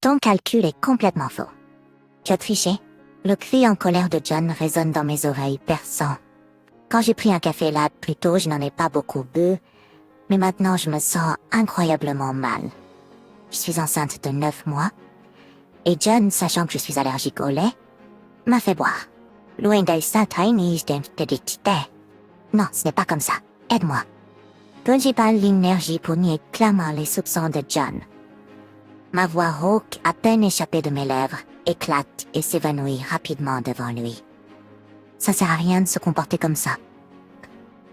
Ton calcul est complètement faux. Tu as triché. Le cri en colère de John résonne dans mes oreilles, perçant. Quand j'ai pris un café latte plus tôt, je n'en ai pas beaucoup bu, mais maintenant je me sens incroyablement mal. Je suis enceinte de 9 mois, et John, sachant que je suis allergique au lait, m'a fait boire. Loin d'Aïssa Tiny, je Non, ce n'est pas comme ça. Aide-moi. Quand j'ai pas l'énergie pour nier clairement les soupçons de John. Ma voix rauque, à peine échappée de mes lèvres, éclate et s'évanouit rapidement devant lui. Ça sert à rien de se comporter comme ça.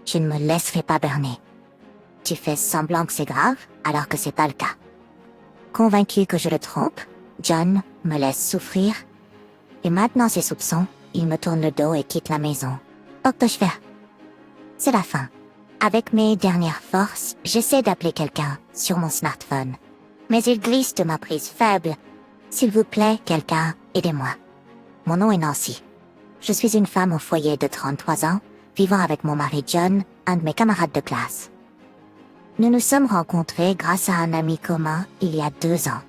Je ne me laisserai pas berner. Tu fais semblant que c'est grave, alors que c'est pas le cas. Convaincu que je le trompe, John me laisse souffrir, et maintenant ses soupçons, il me tourne le dos et quitte la maison. Octochfer. C'est la fin. Avec mes dernières forces, j'essaie d'appeler quelqu'un sur mon smartphone. Mais il glisse de ma prise faible. S'il vous plaît, quelqu'un, aidez-moi. Mon nom est Nancy. Je suis une femme au foyer de 33 ans, vivant avec mon mari John, un de mes camarades de classe. Nous nous sommes rencontrés grâce à un ami commun il y a 2 ans.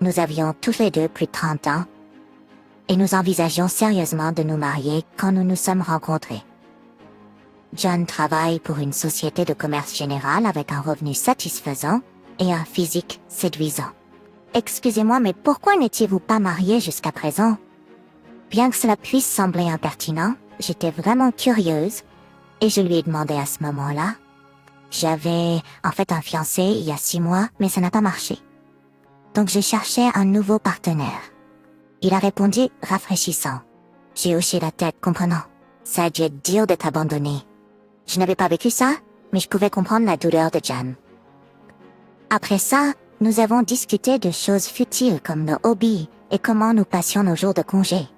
Nous avions tous les deux plus de 30 ans, et nous envisagions sérieusement de nous marier quand nous nous sommes rencontrés. John travaille pour une société de commerce général avec un revenu satisfaisant et un physique séduisant. Excusez-moi, mais pourquoi n'étiez-vous pas mariés jusqu'à présent? Bien que cela puisse sembler impertinent, j'étais vraiment curieuse et je lui ai demandé à ce moment-là. J'avais en fait un fiancé il y a 6 mois, mais ça n'a pas marché. Donc je cherchais un nouveau partenaire. Il a répondu rafraîchissant. J'ai hoché la tête, comprenant. Ça a dû être dur d'être abandonné. Je n'avais pas vécu ça, mais je pouvais comprendre la douleur de John. Après ça, nous avons discuté de choses futiles comme nos hobbies et comment nous passions nos jours de congé.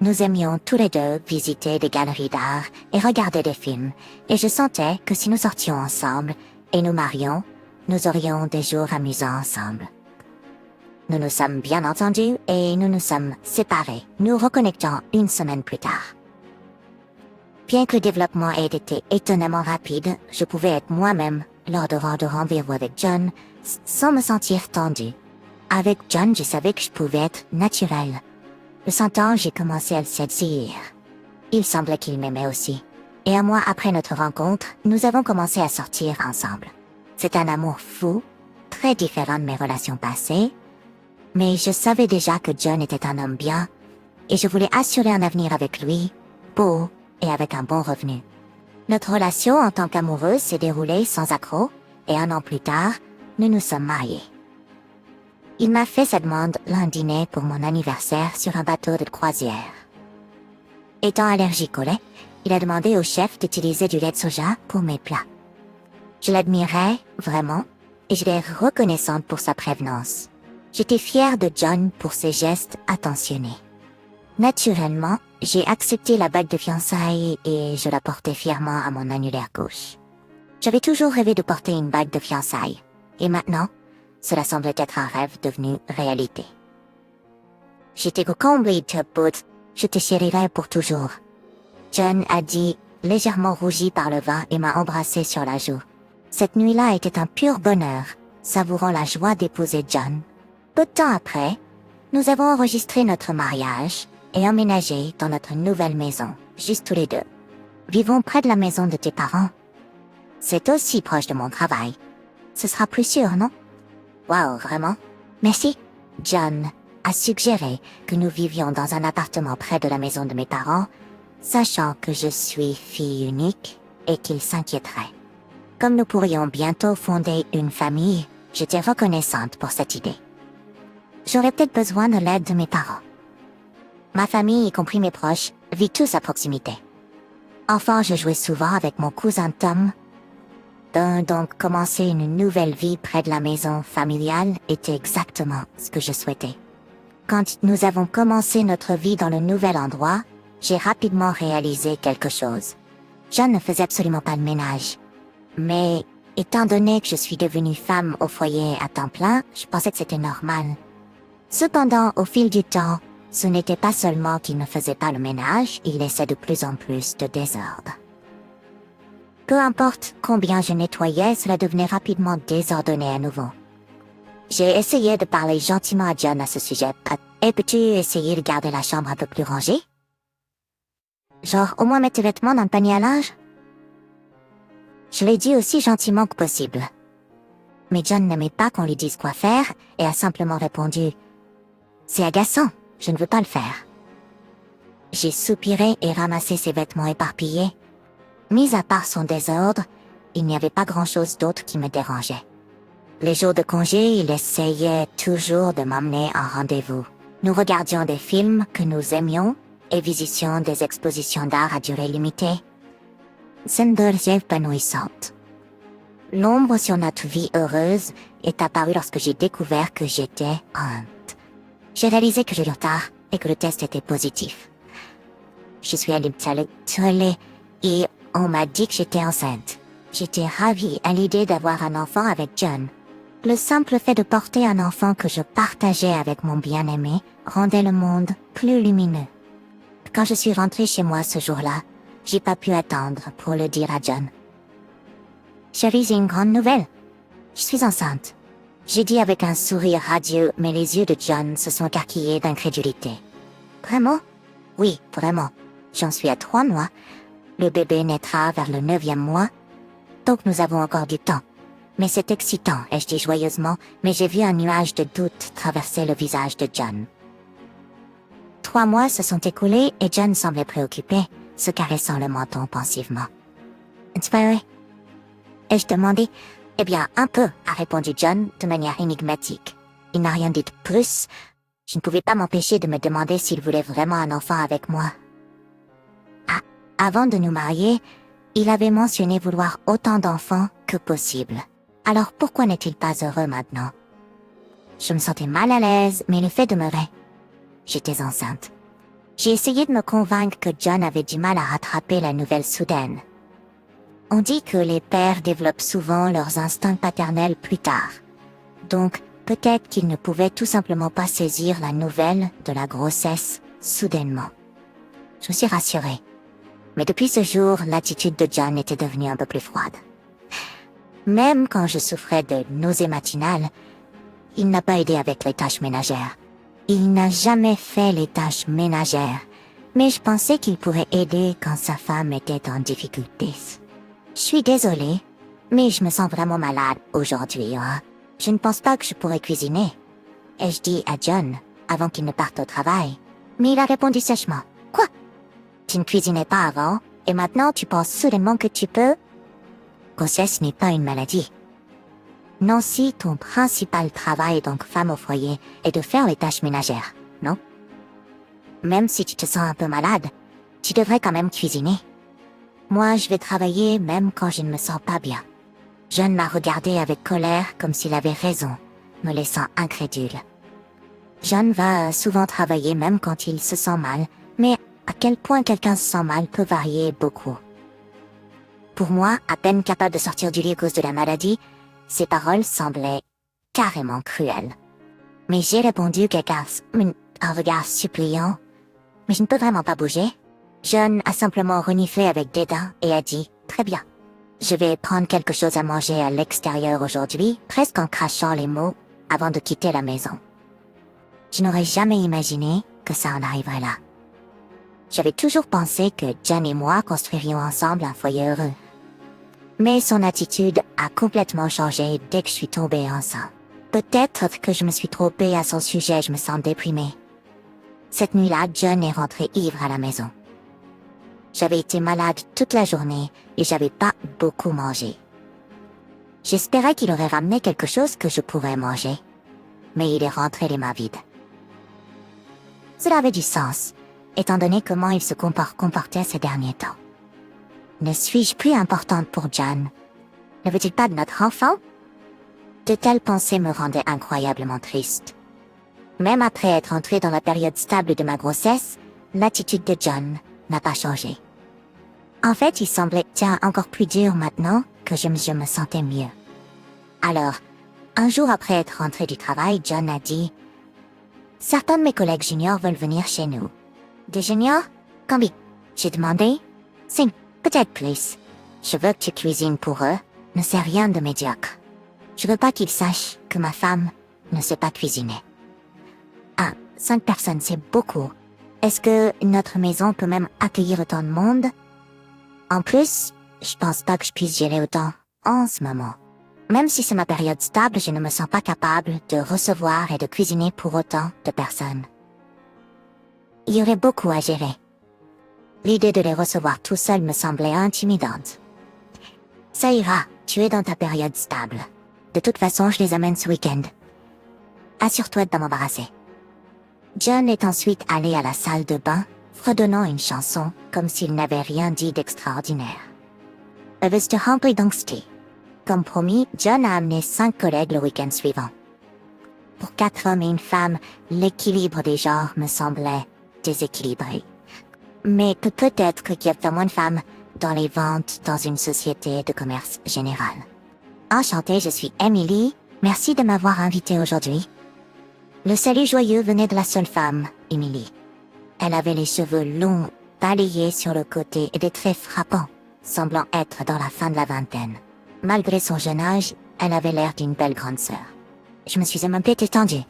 Nous aimions tous les deux visiter des galeries d'art et regarder des films, et je sentais que si nous sortions ensemble et nous marions, nous aurions des jours amusants ensemble. Nous nous sommes bien entendus et nous nous sommes séparés, nous reconnectant 1 semaine plus tard. Bien que le développement ait été étonnamment rapide, je pouvais être moi-même lors de rendez-vous avec John, sans me sentir tendue. Avec John, je savais que je pouvais être naturelle. Le sentant, j'ai commencé à le séduire. Il semblait qu'il m'aimait aussi. Et un mois après notre rencontre, nous avons commencé à sortir ensemble. C'est un amour fou, très différent de mes relations passées, mais je savais déjà que John était un homme bien, et je voulais assurer un avenir avec lui, beau et avec un bon revenu. Notre relation en tant qu'amoureuse s'est déroulée sans accroc, et 1 an plus tard, nous nous sommes mariés. Il m'a fait sa demande l'un dîner pour mon anniversaire sur un bateau de croisière. Étant allergique au lait, il a demandé au chef d'utiliser du lait de soja pour mes plats. Je l'admirais vraiment, et je l'ai reconnaissante pour sa prévenance. J'étais fière de John pour ses gestes attentionnés. Naturellement, j'ai accepté la bague de fiançailles et je la portais fièrement à mon annulaire gauche. J'avais toujours rêvé de porter une bague de fiançailles, et maintenant, cela semblait être un rêve devenu réalité. J'étais comblée de pote, je te chérirai pour toujours. John a dit, légèrement rougi par le vin et m'a embrassé sur la joue. Cette nuit-là était un pur bonheur, savourant la joie d'épouser John. Peu de temps après, nous avons enregistré notre mariage et emménagé dans notre nouvelle maison, juste tous les deux. Vivons près de la maison de tes parents. C'est aussi proche de mon travail. Ce sera plus sûr, non? Wow, vraiment? Merci. John a suggéré que nous vivions dans un appartement près de la maison de mes parents, sachant que je suis fille unique et qu'il s'inquiéterait. Comme nous pourrions bientôt fonder une famille, j'étais reconnaissante pour cette idée. J'aurais peut-être besoin de l'aide de mes parents. Ma famille, y compris mes proches, vit tous à proximité. Enfant, je jouais souvent avec mon cousin Tom. Donc, commencer une nouvelle vie près de la maison familiale était exactement ce que je souhaitais. Quand nous avons commencé notre vie dans le nouvel endroit, j'ai rapidement réalisé quelque chose. John ne faisait absolument pas de ménage. Mais, étant donné que je suis devenue femme au foyer à temps plein, je pensais que c'était normal. Cependant, au fil du temps, ce n'était pas seulement qu'il ne faisait pas le ménage, il laissait de plus en plus de désordre. Peu importe combien je nettoyais, cela devenait rapidement désordonné à nouveau. J'ai essayé de parler gentiment à John à ce sujet. Et peux-tu essayer de garder la chambre un peu plus rangée? Genre, au moins mettre tes vêtements dans le panier à linge? Je l'ai dit aussi gentiment que possible. Mais John n'aimait pas qu'on lui dise quoi faire et a simplement répondu « C'est agaçant, je ne veux pas le faire. » J'ai soupiré et ramassé ses vêtements éparpillés. Mis à part son désordre, il n'y avait pas grand-chose d'autre qui me dérangeait. Les jours de congé, il essayait toujours de m'emmener en rendez-vous. Nous regardions des films que nous aimions et visitions des expositions d'art à durée limitée. Scène épanouissante. L'ombre sur notre vie heureuse est apparue lorsque j'ai découvert que j'étais enceinte. J'ai réalisé que j'ai eu retard et que le test était positif. Je suis allée me toiler et on m'a dit que j'étais enceinte. J'étais ravie à l'idée d'avoir un enfant avec John. Le simple fait de porter un enfant que je partageais avec mon bien-aimé rendait le monde plus lumineux. Quand je suis rentrée chez moi ce jour-là, j'ai pas pu attendre pour le dire à John. Chérie, j'ai une grande nouvelle. Je suis enceinte. J'ai dit avec un sourire radieux, mais les yeux de John se sont écarquillés d'incrédulité. Vraiment? Oui, vraiment. J'en suis à 3 mois. Le bébé naîtra vers le 9e mois. Donc nous avons encore du temps. Mais c'est excitant, ai-je dit joyeusement, mais j'ai vu un nuage de doute traverser le visage de John. 3 mois se sont écoulés et John semblait préoccupé, se caressant le menton pensivement. C'est pas vrai? Ai-je demandé? Eh bien, un peu, a répondu John de manière énigmatique. Il n'a rien dit de plus. Je ne pouvais pas m'empêcher de me demander s'il voulait vraiment un enfant avec moi. Ah, avant de nous marier, il avait mentionné vouloir autant d'enfants que possible. Alors pourquoi n'est-il pas heureux maintenant? Je me sentais mal à l'aise, mais le fait demeurait. J'étais enceinte. J'ai essayé de me convaincre que John avait du mal à rattraper la nouvelle soudaine. On dit que les pères développent souvent leurs instincts paternels plus tard. Donc, peut-être qu'il ne pouvait tout simplement pas saisir la nouvelle de la grossesse soudainement. Je me suis rassurée. Mais depuis ce jour, l'attitude de John était devenue un peu plus froide. Même quand je souffrais de nausées matinales, il n'a pas aidé avec les tâches ménagères. Il n'a jamais fait les tâches ménagères, mais je pensais qu'il pourrait aider quand sa femme était en difficulté. Je suis désolée, mais je me sens vraiment malade aujourd'hui. Je ne pense pas que je pourrais cuisiner. Ai-je dit à John, avant qu'il ne parte au travail. Mais il a répondu sèchement. Quoi? Tu ne cuisinais pas avant, et maintenant tu penses soudainement que tu peux? Grossesse n'est pas une maladie. Nancy, ton principal travail donc femme au foyer est de faire les tâches ménagères, non? Même si tu te sens un peu malade, tu devrais quand même cuisiner. Moi, je vais travailler même quand je ne me sens pas bien. John m'a regardé avec colère comme s'il avait raison, me laissant incrédule. John va souvent travailler même quand il se sent mal, mais à quel point quelqu'un se sent mal peut varier beaucoup. Pour moi, à peine capable de sortir du lit à cause de la maladie, ces paroles semblaient carrément cruelles. Mais j'ai répondu avec un regard suppliant. Mais je ne peux vraiment pas bouger. John a simplement reniflé avec dédain et a dit « Très bien. Je vais prendre quelque chose à manger à l'extérieur aujourd'hui, presque en crachant les mots, avant de quitter la maison. » Je n'aurais jamais imaginé que ça en arriverait là. J'avais toujours pensé que John et moi construirions ensemble un foyer heureux. Mais son attitude a complètement changé dès que je suis tombée enceinte. Peut-être que je me suis trompée à son sujet, je me sens déprimée. Cette nuit-là, John est rentré ivre à la maison. J'avais été malade toute la journée et j'avais pas beaucoup mangé. J'espérais qu'il aurait ramené quelque chose que je pourrais manger, mais il est rentré les mains vides. Cela avait du sens, étant donné comment il se comportait ces derniers temps. Ne suis-je plus importante pour John? Ne veut-il pas de notre enfant? De telles pensées me rendaient incroyablement triste. Même après être entrée dans la période stable de ma grossesse, l'attitude de John n'a pas changé. En fait, il semblait encore plus dur maintenant que je me sentais mieux. Alors, un jour après être rentré du travail, John a dit « Certains de mes collègues juniors veulent venir chez nous. » Des juniors? Combien? J'ai demandé. 5, peut-être plus. Je veux que tu cuisines pour eux. Ne sais rien de médiocre. Je veux pas qu'ils sachent que ma femme ne sait pas cuisiner. Ah, 5 personnes, c'est beaucoup. Est-ce que notre maison peut même accueillir autant de monde? En plus, je pense pas que je puisse gérer autant en ce moment. Même si c'est ma période stable, je ne me sens pas capable de recevoir et de cuisiner pour autant de personnes. Il y aurait beaucoup à gérer. L'idée de les recevoir tout seul me semblait intimidante. Ça ira, tu es dans ta période stable. De toute façon, je les amène ce week-end. Assure-toi de pas m'embarrasser. John est ensuite allé à la salle de bain, fredonnant une chanson comme s'il n'avait rien dit d'extraordinaire. It was the Humphrey Dunksty. Comme promis, John a amené 5 collègues le week-end suivant. Pour 4 hommes et une femme, l'équilibre des genres me semblait déséquilibré. Mais peut-être qu'il y a moins de femmes dans les ventes dans une société de commerce général. Enchantée, je suis Emily. Merci de m'avoir invitée aujourd'hui. Le salut joyeux venait de la seule femme, Emily. Elle avait les cheveux longs, balayés sur le côté et des traits frappants, semblant être dans la fin de la vingtaine. Malgré son jeune âge, elle avait l'air d'une belle grande sœur. Je me suis un peu étendue.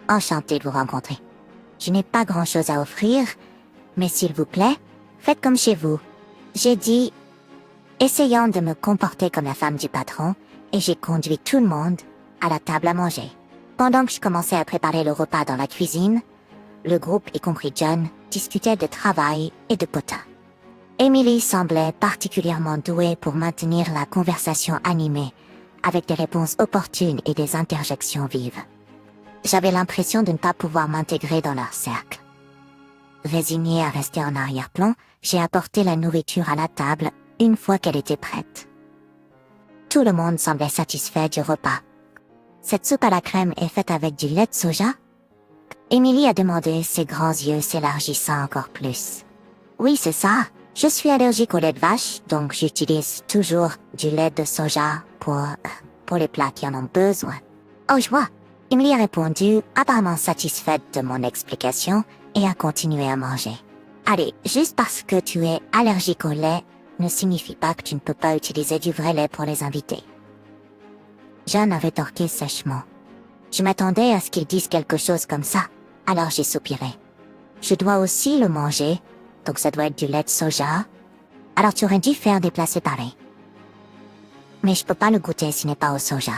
Enchantée de vous rencontrer. Je n'ai pas grand-chose à offrir, mais s'il vous plaît, faites comme chez vous. J'ai dit, essayant de me comporter comme la femme du patron, et j'ai conduit tout le monde à la table à manger. Pendant que je commençais à préparer le repas dans la cuisine, le groupe, y compris John, discutait de travail et de potin. Emily semblait particulièrement douée pour maintenir la conversation animée, avec des réponses opportunes et des interjections vives. J'avais l'impression de ne pas pouvoir m'intégrer dans leur cercle. Résignée à rester en arrière-plan, j'ai apporté la nourriture à la table une fois qu'elle était prête. Tout le monde semblait satisfait du repas. Cette soupe à la crème est faite avec du lait de soja? Emily a demandé, ses grands yeux s'élargissant encore plus. Oui, c'est ça. Je suis allergique au lait de vache, donc j'utilise toujours du lait de soja pour les plats qui en ont besoin. Oh, je vois. Emily a répondu, apparemment satisfaite de mon explication, et a continué à manger. Allez, juste parce que tu es allergique au lait, ne signifie pas que tu ne peux pas utiliser du vrai lait pour les invités. John a rétorqué sèchement. Je m'attendais à ce qu'il dise quelque chose comme ça, alors j'ai soupiré. Je dois aussi le manger, donc ça doit être du lait de soja. Alors tu aurais dû faire des plats séparés. Mais je peux pas le goûter s'il n'est pas au soja.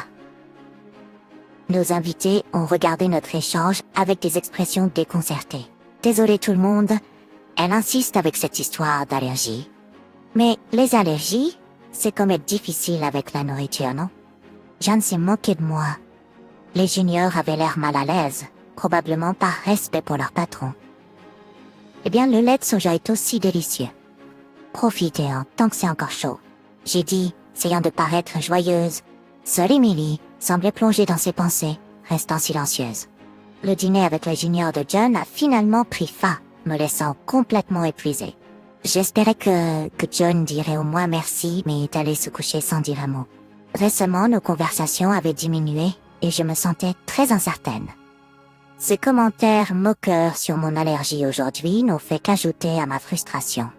Nos invités ont regardé notre échange avec des expressions déconcertées. Désolé tout le monde, elle insiste avec cette histoire d'allergie. Mais les allergies, c'est comme être difficile avec la nourriture, non? John s'est moqué de moi. Les juniors avaient l'air mal à l'aise, probablement par respect pour leur patron. Eh bien, le lait de soja est aussi délicieux. Profitez-en tant que c'est encore chaud. J'ai dit, essayant de paraître joyeuse. Seule Emily semblait plongée dans ses pensées, restant silencieuse. Le dîner avec les juniors de John a finalement pris fin, me laissant complètement épuisée. J'espérais que John dirait au moins merci, mais est allé se coucher sans dire un mot. Récemment, nos conversations avaient diminué et je me sentais très incertaine. Ces commentaires moqueurs sur mon allergie aujourd'hui n'ont fait qu'ajouter à ma frustration.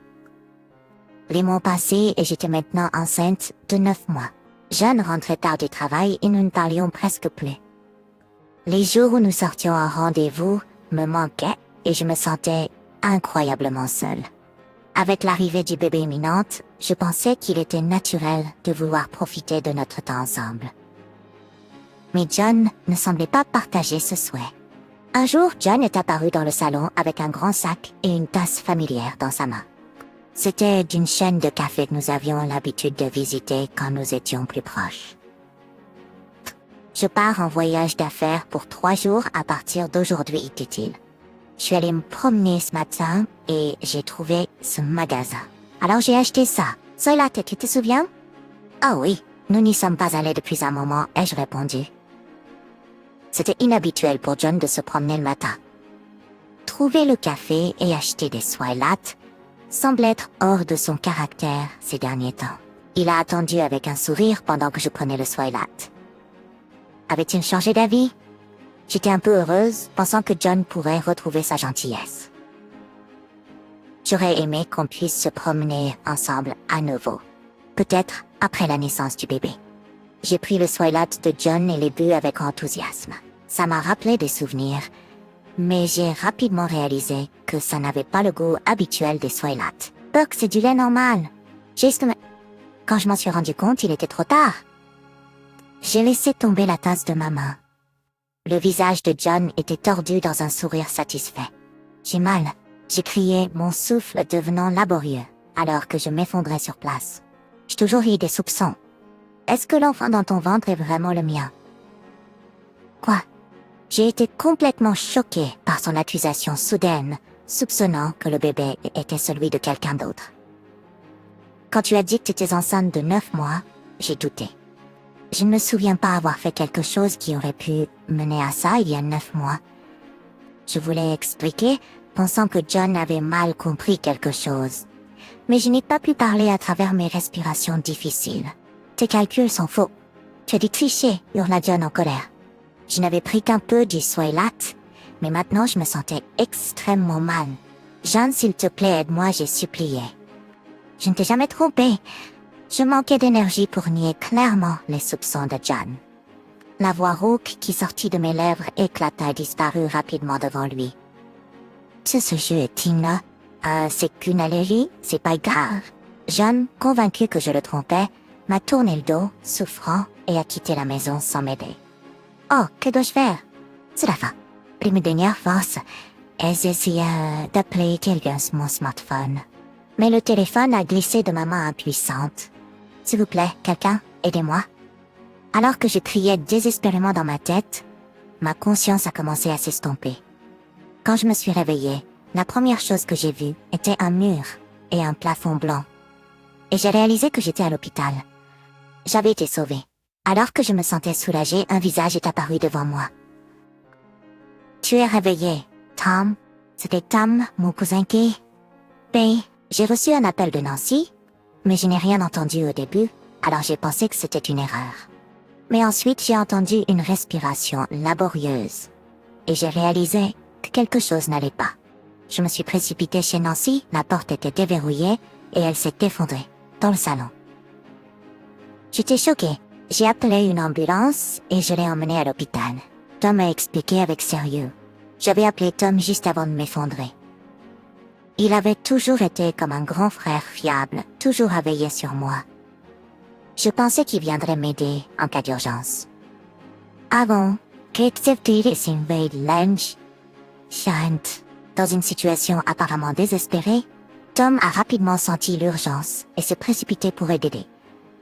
Les mois passés et j'étais maintenant enceinte de 9 mois. John rentrait tard du travail et nous ne parlions presque plus. Les jours où nous sortions en rendez-vous me manquaient et je me sentais incroyablement seule. Avec l'arrivée du bébé imminente, je pensais qu'il était naturel de vouloir profiter de notre temps ensemble. Mais John ne semblait pas partager ce souhait. Un jour, John est apparu dans le salon avec un grand sac et une tasse familière dans sa main. C'était d'une chaîne de café que nous avions l'habitude de visiter quand nous étions plus proches. Je pars en voyage d'affaires pour 3 jours à partir d'aujourd'hui, dit-il. Je suis allée me promener ce matin et j'ai trouvé ce magasin. Alors j'ai acheté ça. Cela, tu te souviens? Ah oui, nous n'y sommes pas allés depuis un moment, ai-je répondu. C'était inhabituel pour John de se promener le matin. Trouver le café et acheter des soies lattes semble être hors de son caractère ces derniers temps. Il a attendu avec un sourire pendant que je prenais le soie latte. Avait-il changé d'avis? J'étais un peu heureuse, pensant que John pourrait retrouver sa gentillesse. J'aurais aimé qu'on puisse se promener ensemble à nouveau. Peut-être après la naissance du bébé. J'ai pris le Swilot de John et l'ai bu avec enthousiasme. Ça m'a rappelé des souvenirs, mais j'ai rapidement réalisé que ça n'avait pas le goût habituel des Swilot. Buck, c'est du lait normal. Quand je m'en suis rendu compte, il était trop tard. J'ai laissé tomber la tasse de ma main. Le visage de John était tordu dans un sourire satisfait. J'ai mal. J'ai crié, mon souffle devenant laborieux, alors que je m'effondrais sur place. J'ai toujours eu des soupçons. Est-ce que l'enfant dans ton ventre est vraiment le mien? Quoi? J'ai été complètement choquée par son accusation soudaine, soupçonnant que le bébé était celui de quelqu'un d'autre. Quand tu as dit que tu étais enceinte de 9 mois, j'ai douté. Je ne me souviens pas avoir fait quelque chose qui aurait pu mener à ça il y a 9 mois. Je voulais expliquer, pensant que John avait mal compris quelque chose. Mais je n'ai pas pu parler à travers mes respirations difficiles. Tes calculs sont faux. Tu as dû tricher, hurla John en colère. Je n'avais pris qu'un peu du Swilot, mais maintenant je me sentais extrêmement mal. John, s'il te plaît, aide-moi, j'ai supplié. Je ne t'ai jamais trompé. Je manquais d'énergie pour nier clairement les soupçons de John. La voix rauque qui sortit de mes lèvres éclata et disparut rapidement devant lui. Ce jeu est Tina. C'est qu'une allergie, c'est pas grave. John, convaincu que je le trompais, m'a tourné le dos, souffrant, et a quitté la maison sans m'aider. Oh, que dois-je faire? C'est la fin. Les mes dernières forces, j'ai essayé d'appeler quelqu'un sur mon smartphone. Mais le téléphone a glissé de ma main impuissante. S'il vous plaît, quelqu'un, aidez-moi. Alors que je criais désespérément dans ma tête, ma conscience a commencé à s'estomper. Quand je me suis réveillée, la première chose que j'ai vue était un mur et un plafond blanc. Et j'ai réalisé que j'étais à l'hôpital. J'avais été sauvée. Alors que je me sentais soulagée, un visage est apparu devant moi. Tu es réveillé, Tom. C'était Tom, mon cousin qui... Ben, j'ai reçu un appel de Nancy, mais je n'ai rien entendu au début, alors j'ai pensé que c'était une erreur. Mais ensuite, j'ai entendu une respiration laborieuse, et j'ai réalisé que quelque chose n'allait pas. Je me suis précipitée chez Nancy, la porte était déverrouillée, et elle s'est effondrée, dans le salon. J'étais choquée. J'ai appelé une ambulance, et je l'ai emmenée à l'hôpital. Tom m'a expliqué avec sérieux. J'avais appelé Tom juste avant de m'effondrer. Il avait toujours été comme un grand frère fiable, toujours à veiller sur moi. Je pensais qu'il viendrait m'aider en cas d'urgence. Avant qu'accepter Wade Lange, Shant, dans une situation apparemment désespérée, Tom a rapidement senti l'urgence et s'est précipité pour aider.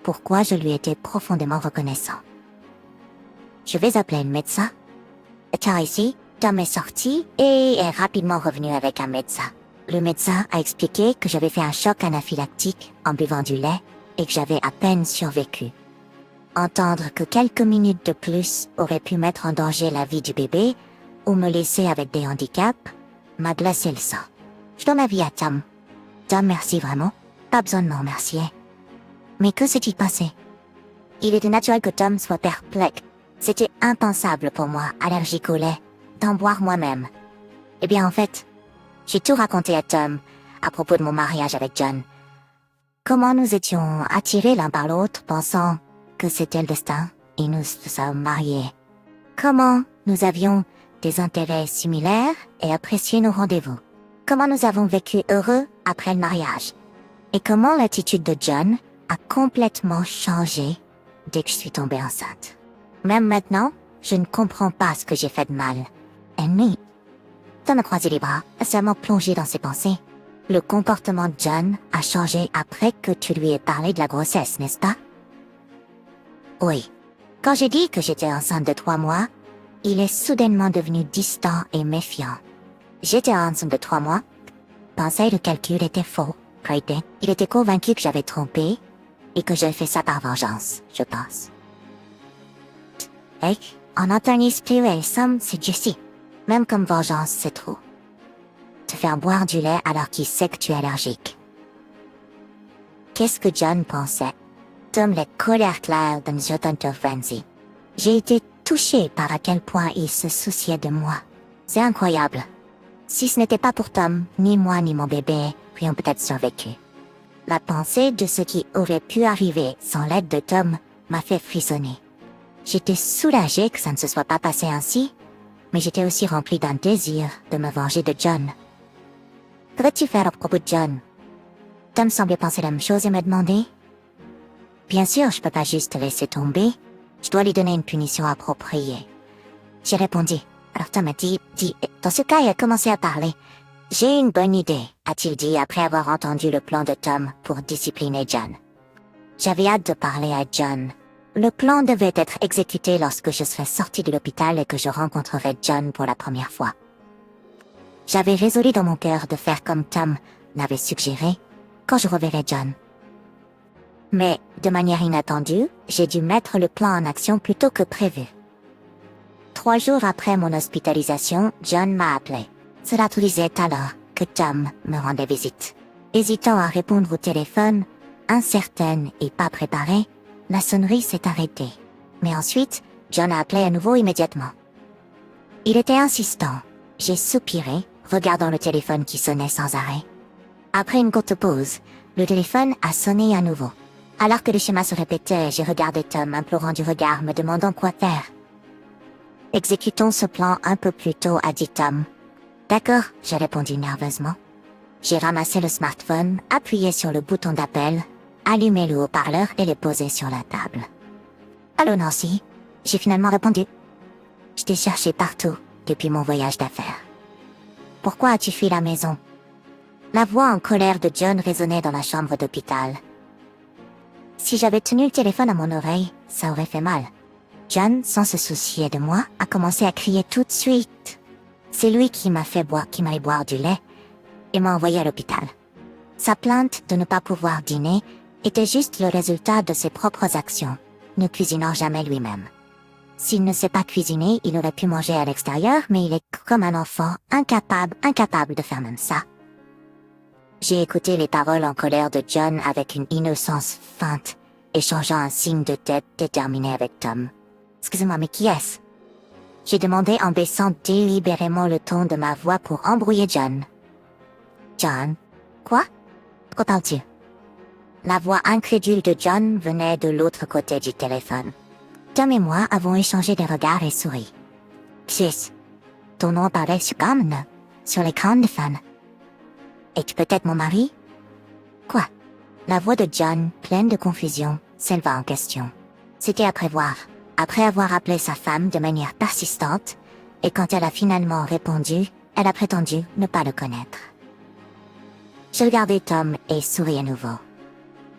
Pourquoi je lui étais profondément reconnaissant. Je vais appeler un médecin. Car ici, Tom est sorti et est rapidement revenu avec un médecin. Le médecin a expliqué que j'avais fait un choc anaphylactique en buvant du lait et que j'avais à peine survécu. Entendre que quelques minutes de plus auraient pu mettre en danger la vie du bébé ou me laisser avec des handicaps m'a glacé le sang. Je dois ma vie à Tom. Tom, merci vraiment. Pas besoin de m'en remercier. Mais que s'est-il passé? Il était naturel que Tom soit perplexe. C'était impensable pour moi, allergique au lait, d'en boire moi-même. Eh bien en fait, j'ai tout raconté à Tom à propos de mon mariage avec John. Comment nous étions attirés l'un par l'autre, pensant que c'était le destin, et nous sommes mariés. Comment nous avions des intérêts similaires et apprécié nos rendez-vous. Comment nous avons vécu heureux après le mariage. Et comment l'attitude de John a complètement changé dès que je suis tombée enceinte. Même maintenant, je ne comprends pas ce que j'ai fait de mal. Ennemi. Tom a croisé les bras, seulement plongé dans ses pensées. Le comportement de John a changé après que tu lui aies parlé de la grossesse, n'est-ce pas? Oui. Quand j'ai dit que j'étais enceinte de 3 mois, il est soudainement devenu distant et méfiant. J'étais enceinte de 3 mois. Pensais le calcul était faux. Il était convaincu que j'avais trompé et que j'ai fait ça par vengeance, je pense. Hey, en entendant espérer somme, c'est Jessie. Même comme vengeance, c'est trop. Te faire boire du lait alors qu'il sait que tu es allergique. Qu'est-ce que John pensait? Tom les colères claires d'un jeton de frenzy. J'ai été touchée par à quel point il se souciait de moi. C'est incroyable. Si ce n'était pas pour Tom, ni moi ni mon bébé aurions peut-être survécu. La pensée de ce qui aurait pu arriver sans l'aide de Tom m'a fait frissonner. J'étais soulagée que ça ne se soit pas passé ainsi, mais j'étais aussi remplie d'un désir de me venger de John. Que vas-tu faire à propos de John? Tom semblait penser la même chose et me demander. Bien sûr, je peux pas juste te laisser tomber. Je dois lui donner une punition appropriée. J'ai répondu. Alors Tom a dit, dans ce cas, il a commencé à parler. J'ai une bonne idée, a-t-il dit après avoir entendu le plan de Tom pour discipliner John. J'avais hâte de parler à John. Le plan devait être exécuté lorsque je serais sortie de l'hôpital et que je rencontrerais John pour la première fois. J'avais résolu dans mon cœur de faire comme Tom l'avait suggéré quand je reverrais John. Mais, de manière inattendue, j'ai dû mettre le plan en action plus tôt que prévu. 3 jours après mon hospitalisation, John m'a appelé. Cela faisait alors que Tom me rendait visite. Hésitant à répondre au téléphone, incertaine et pas préparée, la sonnerie s'est arrêtée. Mais ensuite, John a appelé à nouveau immédiatement. Il était insistant. J'ai soupiré, regardant le téléphone qui sonnait sans arrêt. Après une courte pause, le téléphone a sonné à nouveau. Alors que le schéma se répétait, j'ai regardé Tom implorant du regard, me demandant quoi faire. Exécutons ce plan un peu plus tôt, a dit Tom. D'accord, j'ai répondu nerveusement. J'ai ramassé le smartphone, appuyé sur le bouton d'appel, allumé le haut-parleur et l'ai posé sur la table. Allô Nancy, j'ai finalement répondu. Je t'ai cherché partout depuis mon voyage d'affaires. Pourquoi as-tu fui la maison? La voix en colère de John résonnait dans la chambre d'hôpital. Si j'avais tenu le téléphone à mon oreille, ça aurait fait mal. John, sans se soucier de moi, a commencé à crier tout de suite. C'est lui qui m'a fait boire du lait et m'a envoyé à l'hôpital. Sa plainte de ne pas pouvoir dîner était juste le résultat de ses propres actions, ne cuisinant jamais lui-même. S'il ne sait pas cuisiner, il aurait pu manger à l'extérieur, mais il est comme un enfant, incapable de faire même ça. J'ai écouté les paroles en colère de John avec une innocence feinte, échangeant un signe de tête déterminé avec Tom. Excusez-moi, mais qui est-ce? J'ai demandé en baissant délibérément le ton de ma voix pour embrouiller John. John? Quoi? De quoi parles-tu? La voix incrédule de John venait de l'autre côté du téléphone. Tom et moi avons échangé des regards et souri. Chris, ton nom apparaît sur l'écran de fan. Es-tu peut-être mon mari? Quoi? La voix de John, pleine de confusion, s'éleva en question. C'était à prévoir. Après avoir appelé sa femme de manière persistante, et quand elle a finalement répondu, elle a prétendu ne pas le connaître. Je regardais Tom et souris à nouveau.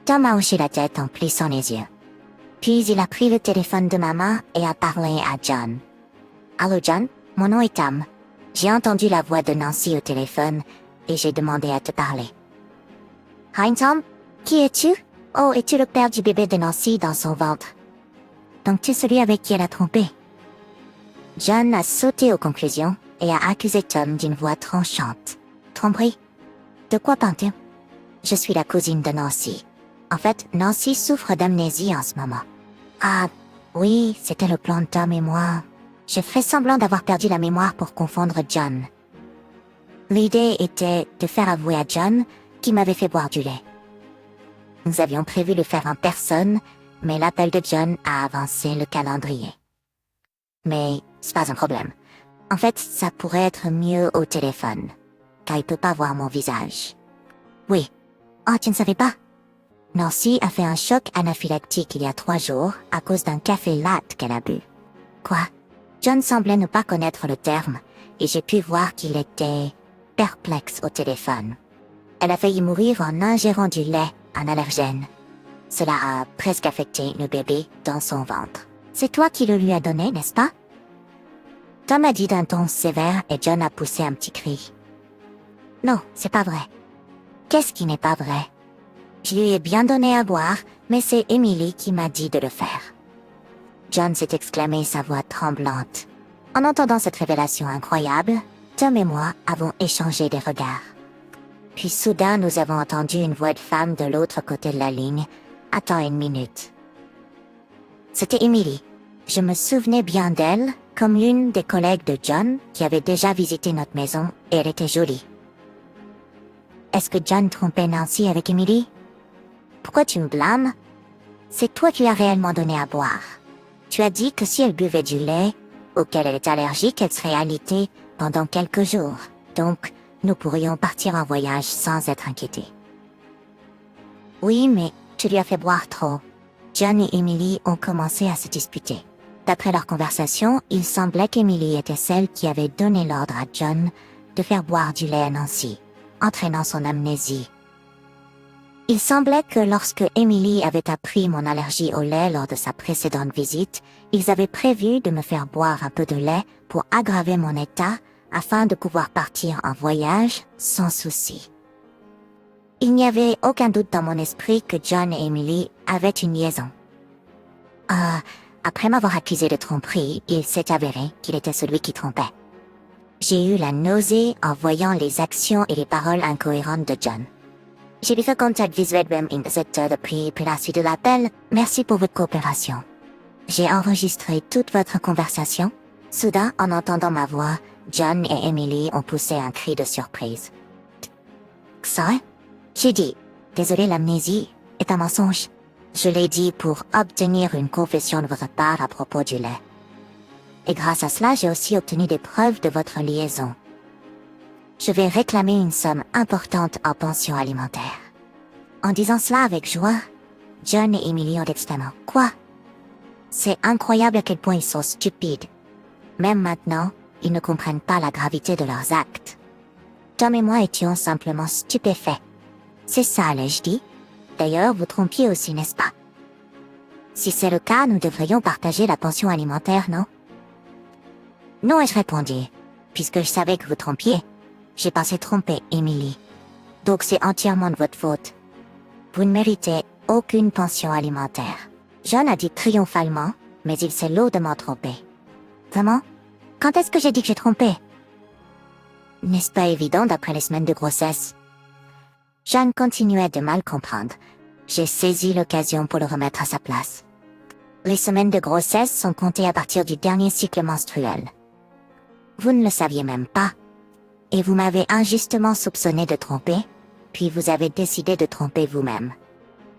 Tom a hoché la tête en plissant les yeux. Puis il a pris le téléphone de ma main et a parlé à John. Allô John, mon nom est Tom. J'ai entendu la voix de Nancy au téléphone et j'ai demandé à te parler. Hein Tom, qui es-tu? Oh, es-tu le père du bébé de Nancy dans son ventre? Donc tu es celui avec qui elle a trompé. John a sauté aux conclusions et a accusé Tom d'une voix tranchante. Tromperie? De quoi parles-tu? Je suis la cousine de Nancy. En fait, Nancy souffre d'amnésie en ce moment. Ah, oui, c'était le plan de Tom et moi. J'ai fait semblant d'avoir perdu la mémoire pour confondre John. L'idée était de faire avouer à John qu'il m'avait fait boire du lait. Nous avions prévu le faire en personne, mais l'appel de John a avancé le calendrier. Mais c'est pas un problème. En fait, ça pourrait être mieux au téléphone, car il peut pas voir mon visage. Oui. Oh, tu ne savais pas? Nancy a fait un choc anaphylactique il y a 3 jours à cause d'un café latte qu'elle a bu. Quoi? John semblait ne pas connaître le terme, et j'ai pu voir qu'il était perplexe au téléphone. Elle a failli mourir en ingérant du lait, un allergène. Cela a presque affecté le bébé dans son ventre. C'est toi qui le lui as donné, n'est-ce pas? Tom a dit d'un ton sévère et John a poussé un petit cri. Non, c'est pas vrai. Qu'est-ce qui n'est pas vrai? Je lui ai bien donné à boire, mais c'est Emily qui m'a dit de le faire. John s'est exclamé, sa voix tremblante. En entendant cette révélation incroyable, Tom et moi avons échangé des regards. Puis soudain, nous avons entendu une voix de femme de l'autre côté de la ligne. Attends une minute. C'était Emily. Je me souvenais bien d'elle, comme l'une des collègues de John qui avait déjà visité notre maison, et elle était jolie. Est-ce que John trompait Nancy avec Emily? Pourquoi tu me blâmes? C'est toi qui lui as réellement donné à boire. Tu as dit que si elle buvait du lait, auquel elle est allergique, elle serait alitée pendant quelques jours. Donc, nous pourrions partir en voyage sans être inquiétés. Oui, mais tu lui as fait boire trop. John et Emily ont commencé à se disputer. D'après leur conversation, il semblait qu'Emily était celle qui avait donné l'ordre à John de faire boire du lait à Nancy, entraînant son amnésie. Il semblait que lorsque Emily avait appris mon allergie au lait lors de sa précédente visite, ils avaient prévu de me faire boire un peu de lait pour aggraver mon état afin de pouvoir partir en voyage sans souci. Il n'y avait aucun doute dans mon esprit que John et Emily avaient une liaison. Après m'avoir accusé de tromperie, il s'est avéré qu'il était celui qui trompait. J'ai eu la nausée en voyant les actions et les paroles incohérentes de John. J'ai vu ce contact visuel même depuis la suite de l'appel. Merci pour votre coopération. J'ai enregistré toute votre conversation. Soudain, en entendant ma voix, John et Emily ont poussé un cri de surprise. Ça? J'ai dit, désolé, l'amnésie est un mensonge. Je l'ai dit pour obtenir une confession de votre part à propos du lait. Et grâce à cela, j'ai aussi obtenu des preuves de votre liaison. Je vais réclamer une somme importante en pension alimentaire. En disant cela avec joie, John et Emily ont exclamé « Quoi ?» C'est incroyable à quel point ils sont stupides. Même maintenant, ils ne comprennent pas la gravité de leurs actes. Tom et moi étions simplement stupéfaits. C'est ça, l'ai-je dit? D'ailleurs, vous trompiez aussi, n'est-ce pas? Si c'est le cas, nous devrions partager la pension alimentaire, non? Non, ai-je répondu, puisque je savais que vous trompiez. J'ai pensé tromper Emily. Donc c'est entièrement de votre faute. Vous ne méritez aucune pension alimentaire. John a dit triomphalement, mais il s'est lourdement trompé. Vraiment? Quand est-ce que j'ai dit que j'ai trompé? N'est-ce pas évident d'après les semaines de grossesse? John continuait de mal comprendre. J'ai saisi l'occasion pour le remettre à sa place. Les semaines de grossesse sont comptées à partir du dernier cycle menstruel. Vous ne le saviez même pas. Et vous m'avez injustement soupçonné de tromper, puis vous avez décidé de tromper vous-même.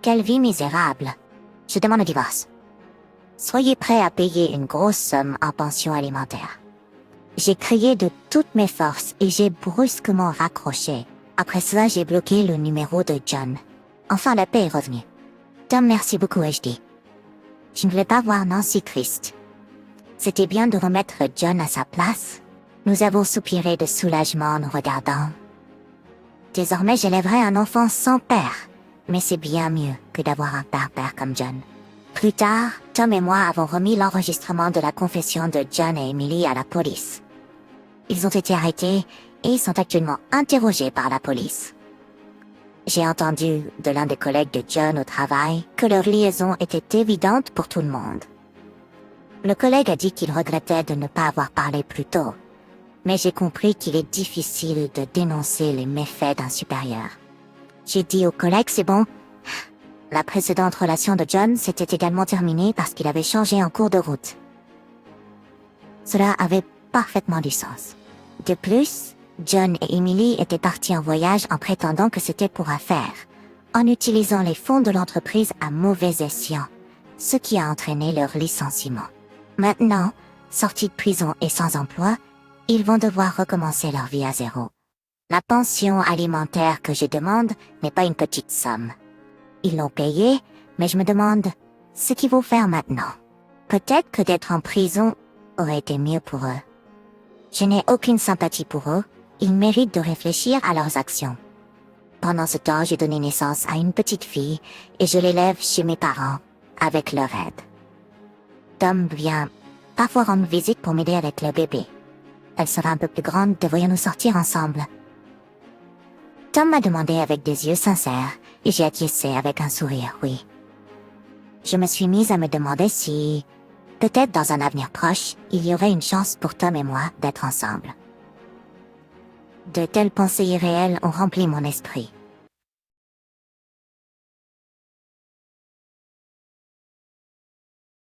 Quelle vie misérable. Je demande le divorce. Soyez prêts à payer une grosse somme en pension alimentaire. J'ai crié de toutes mes forces et j'ai brusquement raccroché. Après cela, j'ai bloqué le numéro de John. Enfin, la paix est revenue. Tom, merci beaucoup, ai-je dit. Je ne voulais pas voir Nancy triste. C'était bien de remettre John à sa place. Nous avons soupiré de soulagement en nous regardant. Désormais, j'élèverai un enfant sans père, mais c'est bien mieux que d'avoir un père comme John. Plus tard, Tom et moi avons remis l'enregistrement de la confession de John et Emily à la police. Ils ont été arrêtés et sont actuellement interrogés par la police. J'ai entendu de l'un des collègues de John au travail que leur liaison était évidente pour tout le monde. Le collègue a dit qu'il regrettait de ne pas avoir parlé plus tôt. Mais j'ai compris qu'il est difficile de dénoncer les méfaits d'un supérieur. J'ai dit au collègue, c'est bon. La précédente relation de John s'était également terminée parce qu'il avait changé en cours de route. Cela avait parfaitement du sens. De plus, John et Emily étaient partis en voyage en prétendant que c'était pour affaires, en utilisant les fonds de l'entreprise à mauvais escient, ce qui a entraîné leur licenciement. Maintenant, sortis de prison et sans emploi, ils vont devoir recommencer leur vie à zéro. La pension alimentaire que je demande n'est pas une petite somme. Ils l'ont payée, mais je me demande ce qu'ils vont faire maintenant. Peut-être que d'être en prison aurait été mieux pour eux. Je n'ai aucune sympathie pour eux. Ils méritent de réfléchir à leurs actions. Pendant ce temps, j'ai donné naissance à une petite fille et je l'élève chez mes parents, avec leur aide. Tom vient parfois rendre visite pour m'aider avec le bébé. Elle sera un peu plus grande, devrions-nous sortir ensemble? Tom m'a demandé avec des yeux sincères, et j'ai acquiescé avec un sourire, oui. Je me suis mise à me demander si, peut-être dans un avenir proche, il y aurait une chance pour Tom et moi d'être ensemble. De telles pensées irréelles ont rempli mon esprit.